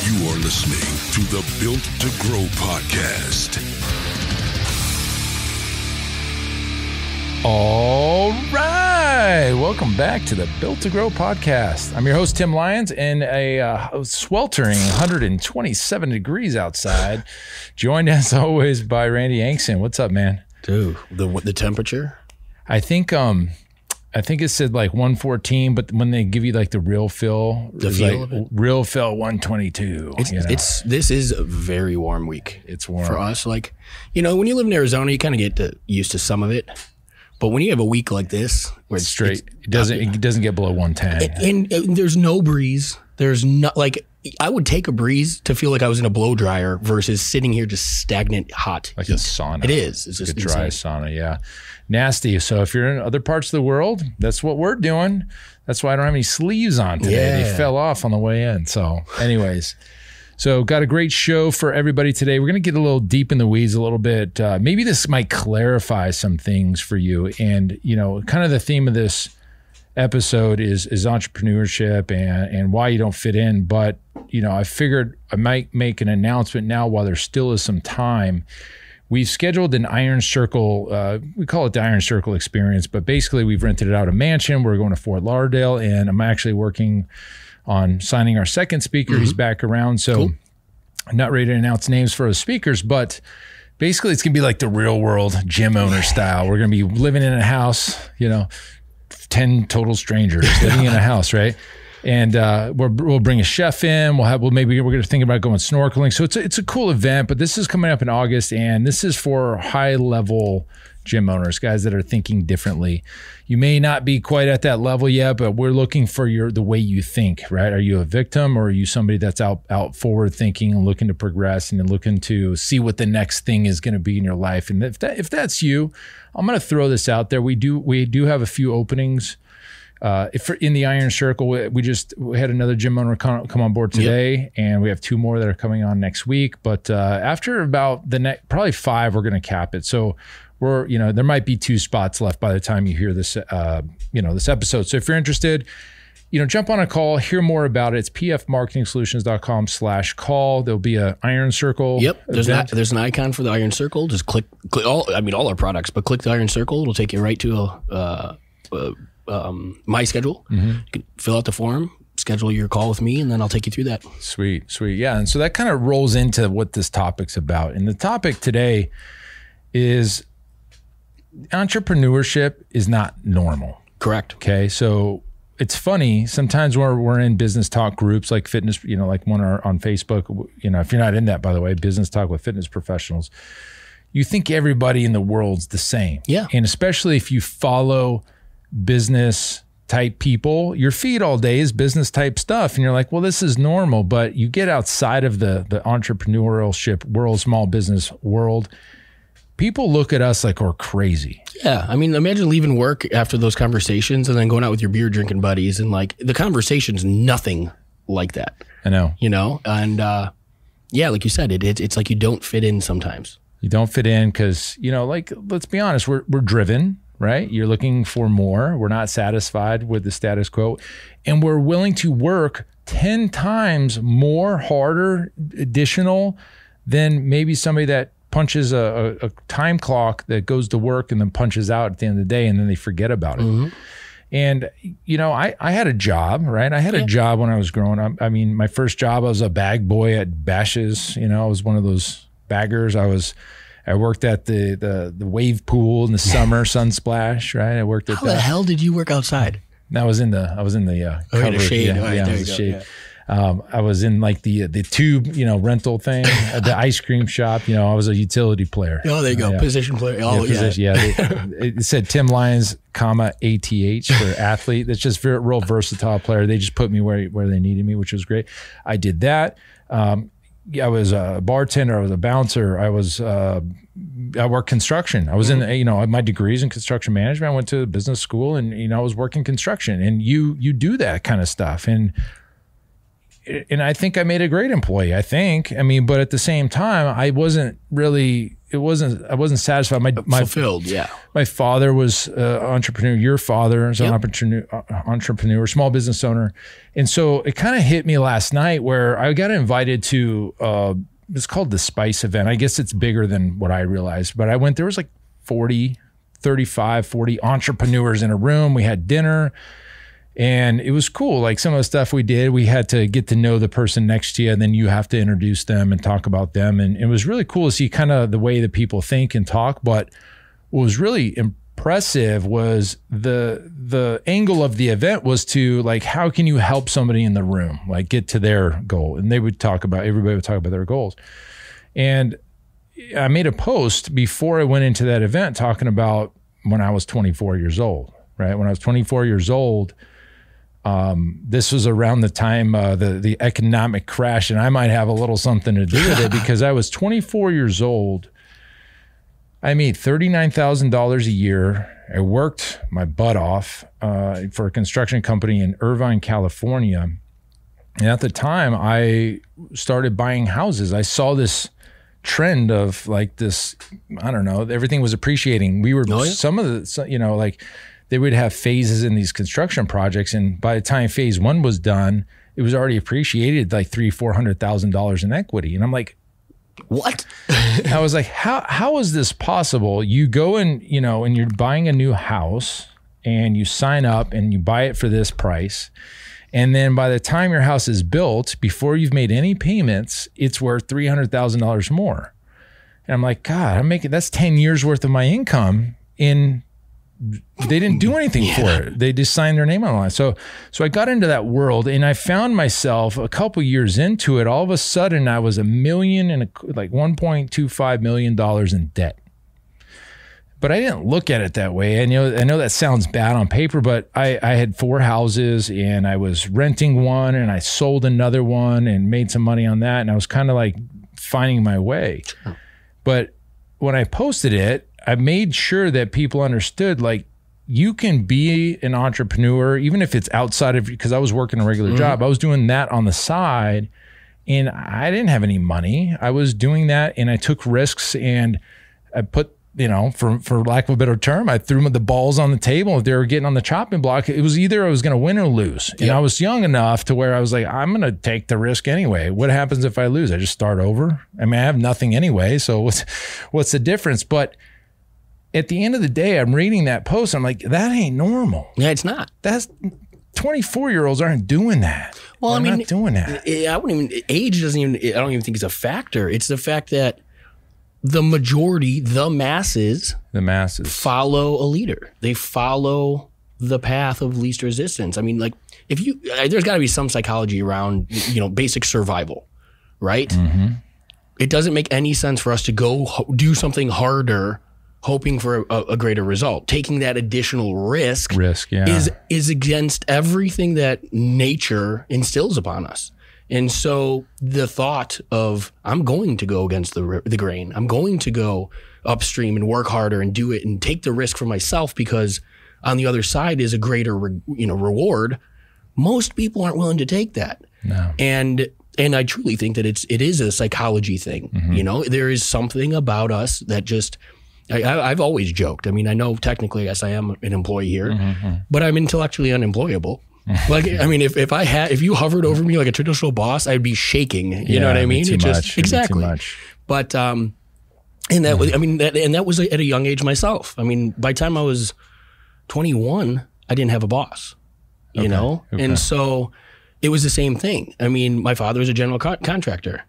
You are listening to the Built to Grow podcast. All right. Welcome back to the Built to Grow podcast. I'm your host, Tim Lyons, in a sweltering 127 degrees outside, joined as always by Randy Ankson. What's up, man? Dude, the temperature? I think it said like 114, but when they give you like the real feel, real feel 122. This is a very warm week. It's warm for us. Like, when you live in Arizona, you kind of get used to some of it. But when you have a week like this, where it's straight, it doesn't get below 110, and there's no breeze. There's not like I would take a breeze to feel like I was in a blow dryer versus sitting here just stagnant hot, like heat. a sauna. It is. It's just a dry insane. sauna. Yeah, nasty. So if you're in other parts of the world, that's what we're doing. That's why I don't have any sleeves on today. They fell off on the way in. So, anyways. So got a great show for everybody today. We're going to get a little deep in the weeds a little bit. Maybe this might clarify some things for you. And, kind of the theme of this episode is entrepreneurship and why you don't fit in. But, I figured I might make an announcement now while there still is some time. We've scheduled an Iron Circle, we call it the Iron Circle experience, but basically we've rented it out a mansion. We're going to Fort Lauderdale, and I'm actually working on signing our second speaker. Mm-hmm. He's back around. So cool. I'm not ready to announce names for the speakers, but basically it's going to be like the real world gym owner style. We're going to be living in a house, 10 total strangers living in a house, right? And we'll bring a chef in. We're going to think about going snorkeling. So it's a cool event, but this is coming up in August, and this is for high level gym owners, guys that are thinking differently. You may not be quite at that level yet, but we're looking for the way you think, right? Are you a victim, or are you somebody that's out forward thinking and looking to progress and looking to see what the next thing is going to be in your life? And if that's you, I'm going to throw this out there. We do have a few openings. If in the Iron Circle, we had another gym owner come on board today, and we have 2 more that are coming on next week. But after about probably 5, we're going to cap it. So there might be 2 spots left by the time you hear this, this episode. So if you're interested, jump on a call, hear more about it. It's pfmarketingsolutions.com/call. There'll be a Iron Circle. Yep. There's an icon for the Iron Circle. Just click all our products, but click the Iron Circle. It'll take you right to my schedule. Mm-hmm. You can fill out the form, schedule your call with me, and then I'll take you through that. Sweet. Yeah. And so that kind of rolls into what this topic's about. And the topic today is entrepreneurship is not normal. Correct. Okay. So it's funny. Sometimes we're in business talk groups like fitness, like one on Facebook, if you're not in that, by the way, business talk with fitness professionals, you think everybody in the world's the same. Yeah. And especially if you follow business type people, your feed all day is business type stuff. And you're like, well, this is normal, but you get outside of the entrepreneurship world, small business world, people look at us like we're crazy. Yeah. I mean, imagine leaving work after those conversations and then going out with your beer drinking buddies, and like the conversation's nothing like that. I know. And like you said, it's like you don't fit in sometimes. You don't fit in because, let's be honest, we're driven, right? You're looking for more. We're not satisfied with the status quo, and we're willing to work 10 times more harder, additional than maybe somebody that punches a time clock that goes to work and then punches out at the end of the day, and then they forget about it. Mm-hmm. And, I had a job, right? I had a job when I was growing up. I mean, my first job, I was a bag boy at Bash's. I was one of those baggers. I worked at the wave pool in the summer, Sunsplash, right? I worked at How the hell did you work outside? I was in the cover. The shade. Yeah, the shade. Yeah. I was in like the tube, rental thing, the ice cream shop. I was a utility player. Oh, there you go. Position player. Oh, It said Tim Lyons, ATH for athlete. That's just real versatile player. They just put me where they needed me, which was great. I did that. I was a bartender. I was a bouncer. I worked construction. I was in, my degrees in construction management. I went to business school, and, I was working construction, and you do that kind of stuff. And and I think I made a great employee. I mean, but at the same time, I wasn't satisfied. My fulfilled. Yeah. My father was an entrepreneur. Your father is an entrepreneur, small business owner. And so it kind of hit me last night where I got invited to, it's called the Spice event. I guess it's bigger than what I realized, but I went, there was like 35, 40 entrepreneurs in a room. We had dinner. And it was cool. Like some of the stuff we did, we had to get to know the person next to you, and then you have to introduce them and talk about them. And it was really cool to see kind of the way that people think and talk. But what was really impressive was the angle of the event was to like, how can you help somebody in the room, like get to their goal? And everybody would talk about their goals. And I made a post before I went into that event talking about when I was 24 years old, right? When I was 24 years old, this was around the time the economic crash, and I might have a little something to do with it because I was 24 years old. I made $39,000 a year. I worked my butt off for a construction company in Irvine, California. And at the time, I started buying houses. I saw this trend of like this, I don't know, everything was appreciating. We were some of the, you know, like they would have phases in these construction projects. And by the time phase one was done, it was already appreciated like $300,000-$400,000 in equity. And I'm like, what? I was like, how is this possible? You go and, you know, and you're buying a new house and you sign up and you buy it for this price. And then by the time your house is built, before you've made any payments, it's worth $300,000 more. And I'm like, God, that's 10 years worth of my income they didn't do anything for it. They just signed their name on the line. So I got into that world and I found myself a couple years into it. All of a sudden I was $1.25 million in debt. But I didn't look at it that way. I know that sounds bad on paper, but I had 4 houses and I was renting one and I sold another one and made some money on that. And I was kind of like finding my way. But when I posted it, I made sure that people understood, like, you can be an entrepreneur, even if it's outside of, because I was working a regular job. I was doing that on the side and I didn't have any money. I was doing that and I took risks and I put, you know, for lack of a better term, I threw the balls on the table. If they were getting on the chopping block, it was either I was going to win or lose. And I was young enough to where I was like, I'm going to take the risk anyway. What happens if I lose? I just start over. I mean, I have nothing anyway. So what's the difference? But at the end of the day, I'm reading that post. I'm like, that ain't normal. Yeah, it's not. That's 24-year-olds aren't doing that. Well, They're I mean, not doing that. Age doesn't even, I don't even think it's a factor. It's the fact that the majority, the masses follow a leader. They follow the path of least resistance. I mean, like, there's got to be some psychology around, you know, basic survival, right? Mm-hmm. It doesn't make any sense for us to go do something harder, hoping for a greater result. Taking that additional risk is against everything that nature instills upon us. And so the thought of, I'm going to go against the grain, I'm going to go upstream and work harder and do it and take the risk for myself because on the other side is a greater reward. Most people aren't willing to take that. No. And I truly think that it is a psychology thing. Mm-hmm. You know, there is something about us that just, I've always joked. I mean, I know technically, yes, I am an employee here, but I'm intellectually unemployable. Like, I mean, if you hovered over me like a traditional boss, I'd be shaking. You know what I mean? Exactly. But, and that was at a young age myself. I mean, by the time I was 21, I didn't have a boss, you know? Okay. And so it was the same thing. I mean, my father was a general contractor.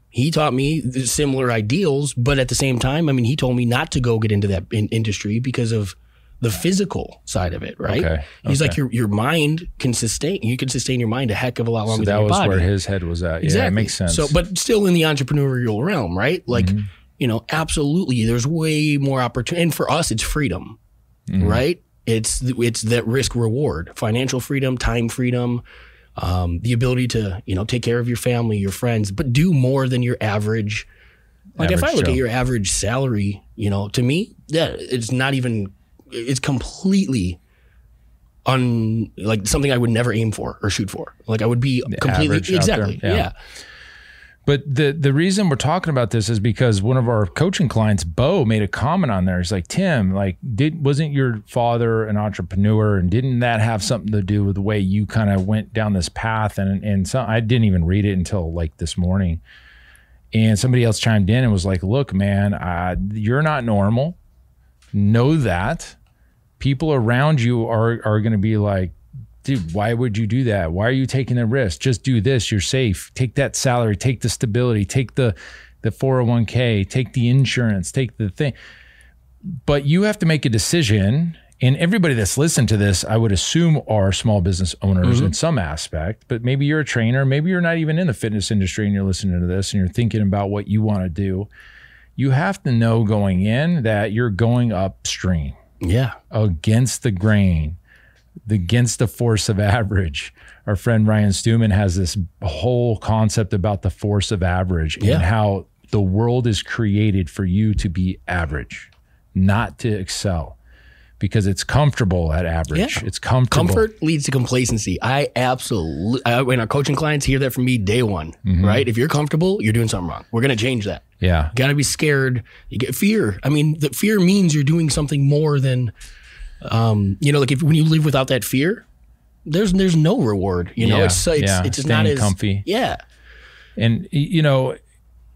He taught me similar ideals, but at the same time, I mean, he told me not to go get into that industry because of the physical side of it, right? Okay. He's like, your mind can sustain your mind a heck of a lot longer than your body. So that was where his head was at. Exactly. Yeah, it makes sense. So, but still in the entrepreneurial realm, right? Like, you know, absolutely, there's way more opportunity. And for us, it's freedom, right? It's that risk reward, financial freedom, time freedom, the ability to, you know, take care of your family, your friends, but do more than your average. Like if I look at your average salary, you know, to me, it's not even, it's completely like something I would never aim for or shoot for. Like I would be completely exactly. Yeah. But the reason we're talking about this is because one of our coaching clients, Bo, made a comment on there. He's like, Tim, like, wasn't your father an entrepreneur, and didn't that have something to do with the way you kind of went down this path? And so I didn't even read it until like this morning. And somebody else chimed in and was like, look, man, you're not normal. Know that. People around you are going to be like, dude, why would you do that? Why are you taking the risk? Just do this. You're safe. Take that salary. Take the stability. Take the 401k. Take the insurance. Take the thing. But you have to make a decision. And everybody that's listened to this, I would assume, are small business owners in some aspect. But maybe you're a trainer. Maybe you're not even in the fitness industry and you're listening to this and you're thinking about what you want to do. You have to know going in that you're going upstream. Yeah. Against the grain. Against the force of average. Our friend Ryan Stewman has this whole concept about the force of average and how the world is created for you to be average, not to excel, because it's comfortable at average. It's comfortable. Comfort leads to complacency. I absolutely, when our coaching clients hear that from me day one, right? If you're comfortable, you're doing something wrong. We're going to change that. Yeah. Got to be scared. You get fear. I mean, the fear means you're doing something more than, like when you live without that fear, there's no reward, it's just not as comfy. Yeah. And,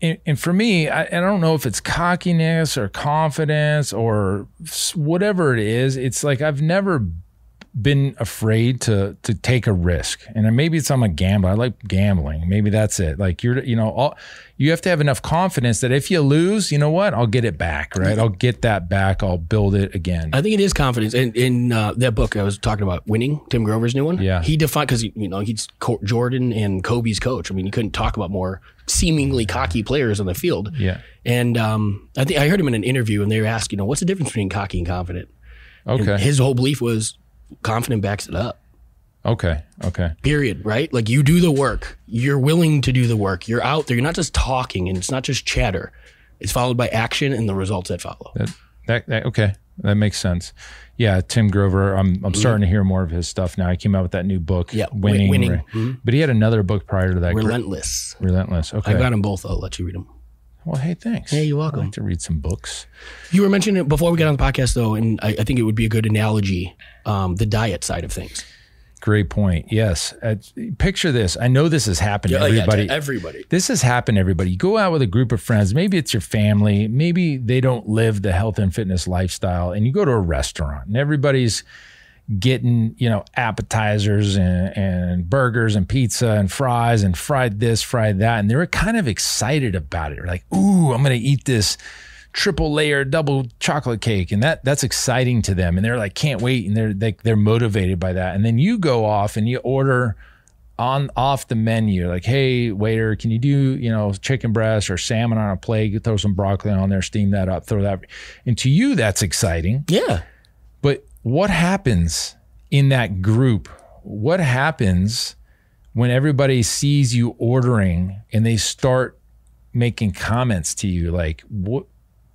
and for me, I don't know if it's cockiness or confidence or whatever it is. It's like, I've never been afraid to take a risk. And maybe I'm a gambler. I like gambling. Maybe that's it. Like you have to have enough confidence that if you lose, you know what? I'll get it back, right? I'll get that back. I'll build it again. I think it is confidence. And in that book I was talking about, Winning, Tim Grover's new one, he defined, because he's Jordan and Kobe's coach. I mean, you couldn't talk about more seemingly cocky players on the field. Yeah. And I think I heard him in an interview, and they were asking, what's the difference between cocky and confident? Okay. And his whole belief was confident backs it up. Okay. Period, right? Like, you do the work. You're willing to do the work. You're out there. You're not just talking, and it's not just chatter. It's followed by action and the results that follow. Okay. That makes sense. Yeah, Tim Grover, I'm starting to hear more of his stuff now. He came out with that new book, Winning. Right? But he had another book prior to that. Relentless. Okay. I got them both. I'll let you read them. Well, hey, thanks. Hey, you're welcome. I like to read some books. You were mentioning it before we got on the podcast, though, and I think it would be a good analogy, the diet side of things. Great point. Yes. Picture this. I know this has happened to everybody. Yeah, everybody. This has happened to everybody. You go out with a group of friends. Maybe it's your family. Maybe they don't live the health and fitness lifestyle. And you go to a restaurant and everybody's getting, appetizers and burgers and pizza and fries and fried this, fried that. And they were kind of excited about it. They're like, ooh, I'm going to eat this triple layer double chocolate cake, and that's exciting to them, and they're like, can't wait, and they're motivated by that. And then you go off and you order off the menu, like, hey waiter, can you do chicken breast or salmon on a plate? You throw some broccoli on there, steam that up, throw that. And to you, that's exciting. Yeah. But what happens in that group? What happens when everybody sees you ordering and they start making comments to you like, what?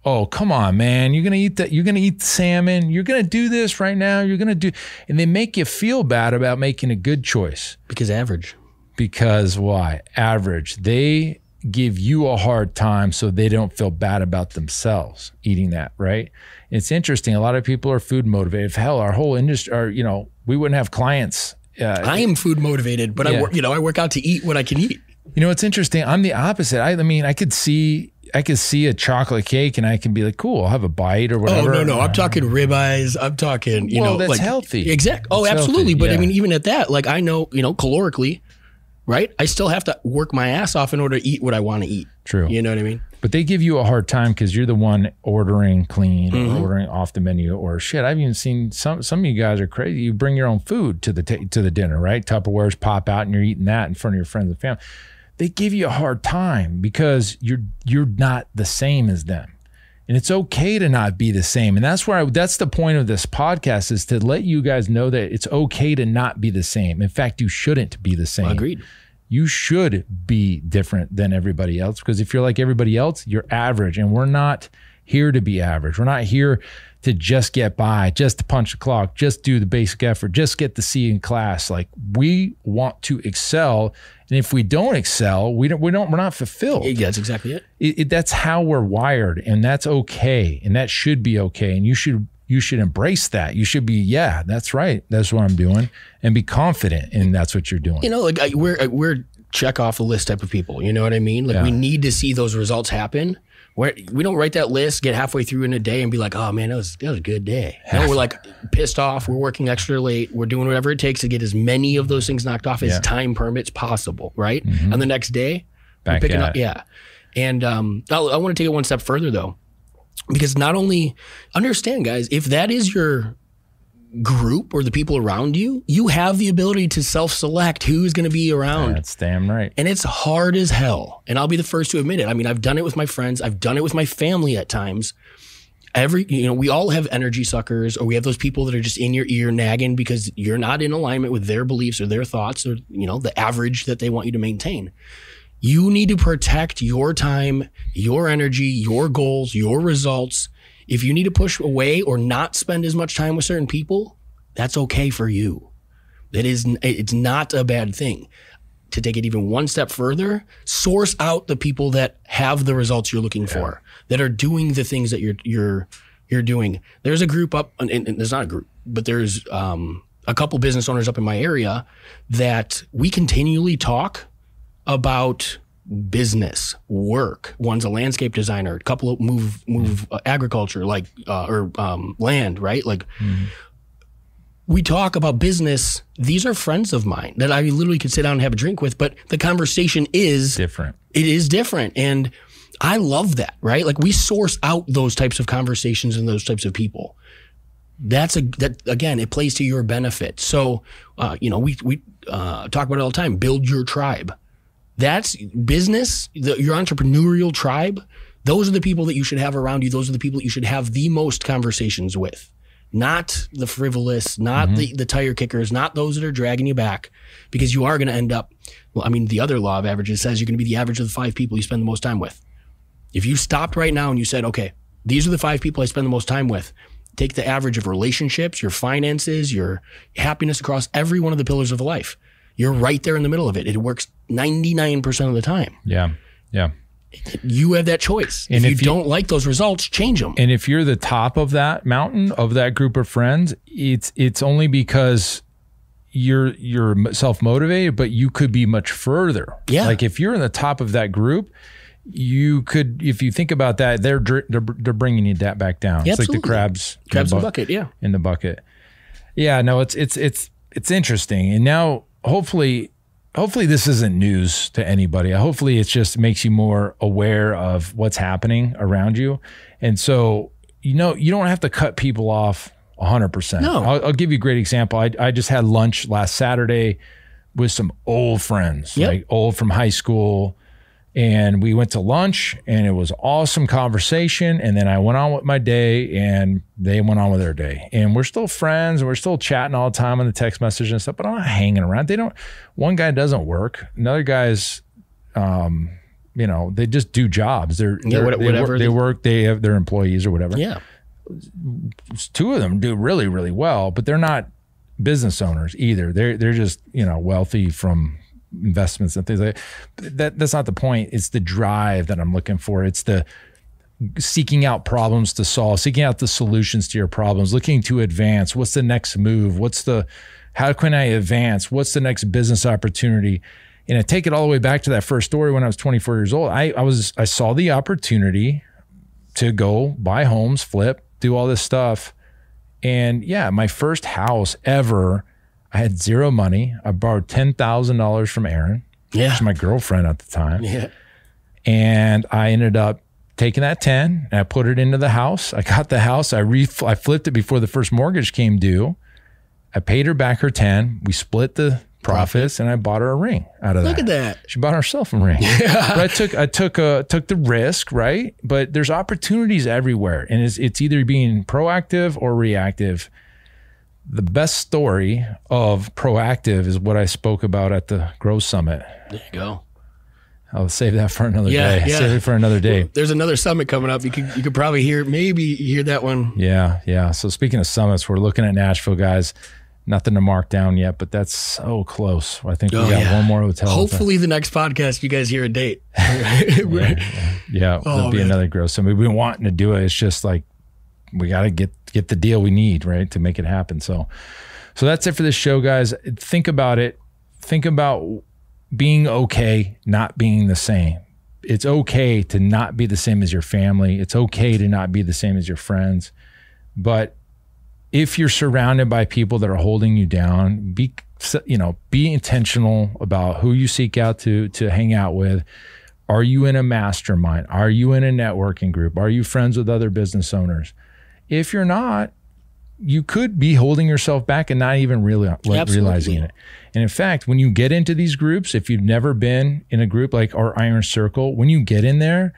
Oh, come on, man. You're going to eat that. You're going to eat salmon. You're going to do this right now. You're going to do, and they make you feel bad about making a good choice. Because average. Because why? Average. They give you a hard time so they don't feel bad about themselves eating that, right? It's interesting. A lot of people are food motivated. Hell, our whole industry, we wouldn't have clients. I am food motivated, but I work out to eat what I can eat. It's interesting. I'm the opposite. I mean, I could see a chocolate cake and I can be like, cool, I'll have a bite or whatever. Oh, no. I'm talking ribeyes. I'm talking, that's like healthy. Exactly. Oh, it's absolutely. Healthy. But I mean, even at that, like, I know, calorically, right? I still have to work my ass off in order to eat what I want to eat. True. You know what I mean? But they give you a hard time because you're the one ordering clean or ordering off the menu or shit. I've even seen some of you guys are crazy. You bring your own food to the dinner, right? Tupperwares pop out and you're eating that in front of your friends and family. They give you a hard time because you're not the same as them. And it's okay to not be the same. And that's the point of this podcast, is to let you guys know that it's okay to not be the same. In fact, you shouldn't be the same. Agreed. You should be different than everybody else, because if you're like everybody else, you're average. And we're not here to be average. We're not here to just get by, just to punch the clock, just do the basic effort, just get the C in class. Like, we want to excel. And if we don't excel, we're not fulfilled. Yeah, that's exactly it. That's how we're wired, and that's okay. And that should be okay. And you should embrace that. You should be, yeah, that's right. That's what I'm doing, and be confident in that's what you're doing. You know, like we're check off a list type of people. You know what I mean? Like, we need to see those results happen. We don't write that list, get halfway through in a day and be like, oh man, that was a good day. No, we're like pissed off. We're working extra late. We're doing whatever it takes to get as many of those things knocked off as time permits possible, right? Mm-hmm. And the next day, back picking up. Yeah. And I want to take it one step further though, because not only understand, guys, if that is your group or the people around you, you have the ability to self-select who's going to be around. That's damn right. And it's hard as hell. And I'll be the first to admit it. I mean, I've done it with my friends. I've done it with my family at times. We all have energy suckers, or we have those people that are just in your ear nagging because you're not in alignment with their beliefs or their thoughts, or, the average that they want you to maintain. You need to protect your time, your energy, your goals, your results. If you need to push away or not spend as much time with certain people, that's okay for you. It's not a bad thing. To take it even one step further, source out the people that have the results you're looking for, that are doing the things that you're doing. There's a group up, and there's not a group, but there's a couple business owners up in my area that we continually talk about business, work. One's a landscape designer, a couple of move agriculture, like or land, right? Like we talk about business. These are friends of mine that I literally could sit down and have a drink with, but the conversation is different. It is different, and I love that, right? Like, we source out those types of conversations and those types of people. That again, it plays to your benefit. So, we talk about it all the time. Build your tribe. That's business, your entrepreneurial tribe. Those are the people that you should have around you. Those are the people that you should have the most conversations with. Not the frivolous, not the tire kickers, not those that are dragging you back, because you are going to end up, the other law of averages says you're going to be the average of the 5 people you spend the most time with. If you stopped right now and you said, okay, these are the 5 people I spend the most time with, take the average of relationships, your finances, your happiness across every one of the pillars of life. You're right there in the middle of it. It works 99% of the time. Yeah. Yeah. You have that choice. And if you don't like those results, change them. And if you're the top of that mountain, of that group of friends, it's only because you're self-motivated, but you could be much further. Yeah. Like, if you're in the top of that group, you could, if you think about that, they're bringing you back down. Yeah, it's absolutely. like the crabs in the bucket. Yeah. In the bucket. Yeah. No, it's interesting. And now, hopefully this isn't news to anybody. Hopefully it just makes you more aware of what's happening around you. And so, you don't have to cut people off 100%. No. I'll give you a great example. I just had lunch last Saturday with some old friends, like old from high school. And we went to lunch, and it was awesome conversation. And then I went on with my day, and they went on with their day. And we're still friends, and we're still chatting all the time on the text message and stuff, but I'm not hanging around. One guy doesn't work. Another guy's, they just do jobs. They have their employees or whatever. Yeah. 2 of them do really, really well, but they're not business owners either. They're just, wealthy from investments and things like that. That's not the point. It's the drive that I'm looking for. It's the seeking out problems to solve, seeking out the solutions to your problems, looking to advance. What's the next move? How can I advance? What's the next business opportunity? And I take it all the way back to that first story when I was 24 years old. I saw the opportunity to go buy homes, flip, do all this stuff. And yeah, my first house ever, I had zero money. I borrowed $10,000 from Erin, which was my girlfriend at the time. Yeah. And I ended up taking that 10 and I put it into the house. I got the house. I flipped it before the first mortgage came due. I paid her back her 10. We split the profits, and I bought her a ring out of that. Look at that. She bought herself a ring. Yeah. But I took the risk, right? But there's opportunities everywhere, and it's either being proactive or reactive. The best story of proactive is what I spoke about at the Growth Summit. There you go. I'll save that for another day. Yeah. Save it for another day. There's another summit coming up. You could probably hear that one. Yeah. So speaking of summits, we're looking at Nashville, guys. Nothing to mark down yet, but that's so close. I think we got one more hotel. Hopefully the next podcast you guys hear a date. Yeah. There'll be another growth. So we've been wanting to do it. It's just like we got to get the deal we need, right, to make it happen. So that's it for this show, guys. Think about it. Think about being okay, not being the same. It's okay to not be the same as your family. It's okay to not be the same as your friends. But if you're surrounded by people that are holding you down, be intentional about who you seek out to hang out with. Are you in a mastermind? Are you in a networking group? Are you friends with other business owners? If you're not, you could be holding yourself back and not even realizing it. And in fact, when you get into these groups, if you've never been in a group like our Iron Circle, when you get in there,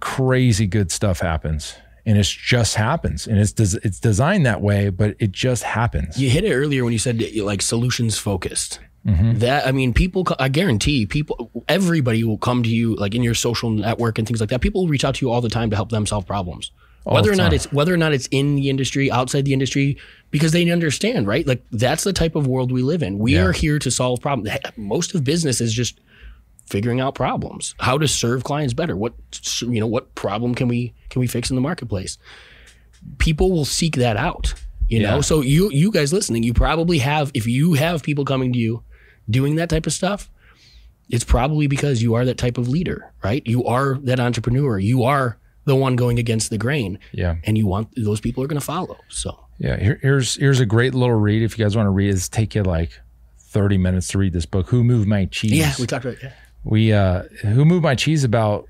crazy good stuff happens. And it just happens. And it's designed that way, but it just happens. You hit it earlier when you said like solutions focused. That, I mean, people, I guarantee everybody will come to you like in your social network and things like that. People will reach out to you all the time to help them solve problems. Whether or not it's in the industry, outside the industry, because they understand, right? Like that's the type of world we live in. We are here to solve problems. Most of business is just figuring out problems, how to serve clients better. What problem can we fix in the marketplace? People will seek that out, you know? So you guys listening, you probably have, if you have people coming to you doing that type of stuff, it's probably because you are that type of leader, right? You are that entrepreneur. You are the one going against the grain. Yeah. And you want, those people are going to follow. So yeah, here's a great little read. If you guys want to read it, it's take you like 30 minutes to read this book, Who Moved My Cheese? Yeah, we talked about it. Who Moved My Cheese about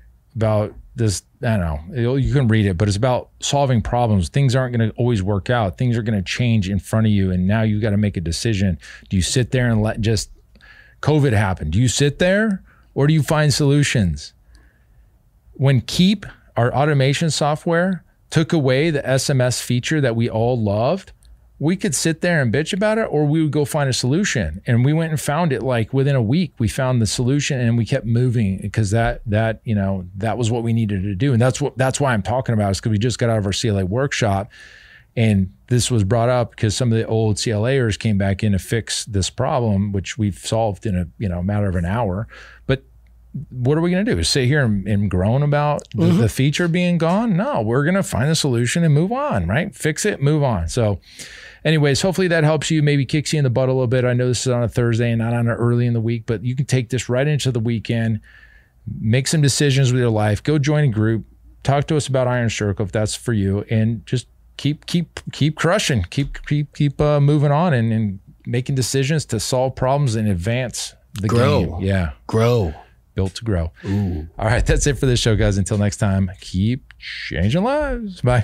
this, I don't know, you can read it, but it's about solving problems. Things aren't going to always work out. Things are going to change in front of you. And now you got to make a decision. Do you sit there and let just COVID happen? Do you sit there or do you find solutions? When Keep, our automation software, took away the SMS feature that we all loved, we could sit there and bitch about it, or we would go find a solution. And we went and found it like within a week. We found the solution and we kept moving because that was what we needed to do. And that's why I'm talking about it, is because we just got out of our CLA workshop, and this was brought up because some of the old CLAers came back in to fix this problem, which we've solved in a matter of an hour. But what are we going to do? Sit here and groan about the feature being gone? No, we're going to find a solution and move on, right? Fix it, move on. So anyways, hopefully that helps you, maybe kicks you in the butt a little bit. I know this is on a Thursday and not on an early in the week, but you can take this right into the weekend, make some decisions with your life, go join a group, talk to us about Iron Circle if that's for you, and just keep crushing, keep moving on and making decisions to solve problems and advance the game. Yeah. Grow. Built to grow. Ooh. All right, that's it for this show, guys. Until next time, keep changing lives. Bye.